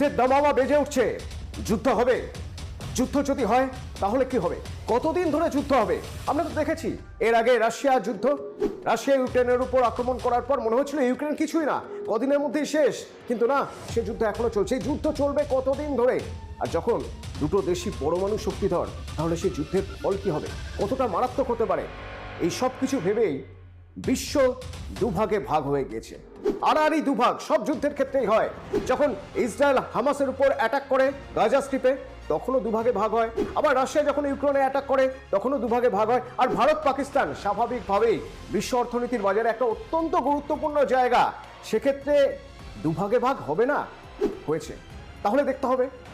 যুদ্ধের দামামা বেজে উঠছে। যুদ্ধ হবে। যুদ্ধ যদি হয় তাহলে কি হবে? কতদিন ধরে যুদ্ধ হবে? আমরা তো দেখেছি এর আগে রাশিয়া যুদ্ধ, রাশিয়া ইউক্রেনের উপর আক্রমণ করার পর মনে হচ্ছিল ইউক্রেন কিছুই না, কদিনের মধ্যেই শেষ। কিন্তু না, সে যুদ্ধ এখনো চলছে। এই যুদ্ধ চলবে কতদিন ধরে? আর যখন দুটো দেশই পরমাণু শক্তিধর, তাহলে সেই যুদ্ধের ফল কি হবে? কতটা মারাত্মক হতে পারে? এই সব কিছু ভেবেই বিশ্ব দুভাগে ভাগ হয়ে গেছে। আর এই দুভাগ সব যুদ্ধের ক্ষেত্রেই হয়। যখন ইসরায়েল হামাসের উপর অ্যাটাক করে গাজা স্ট্রিপে, তখনও দুভাগে ভাগ হয়। আবার রাশিয়া যখন ইউক্রেনে অ্যাটাক করে, তখনও দুভাগে ভাগ হয়। আর ভারত পাকিস্তান স্বাভাবিকভাবেই বিশ্ব অর্থনীতির বাজারে একটা অত্যন্ত গুরুত্বপূর্ণ জায়গা, সেক্ষেত্রে দুভাগে ভাগ হবে না? হয়েছে। তাহলে দেখতে হবে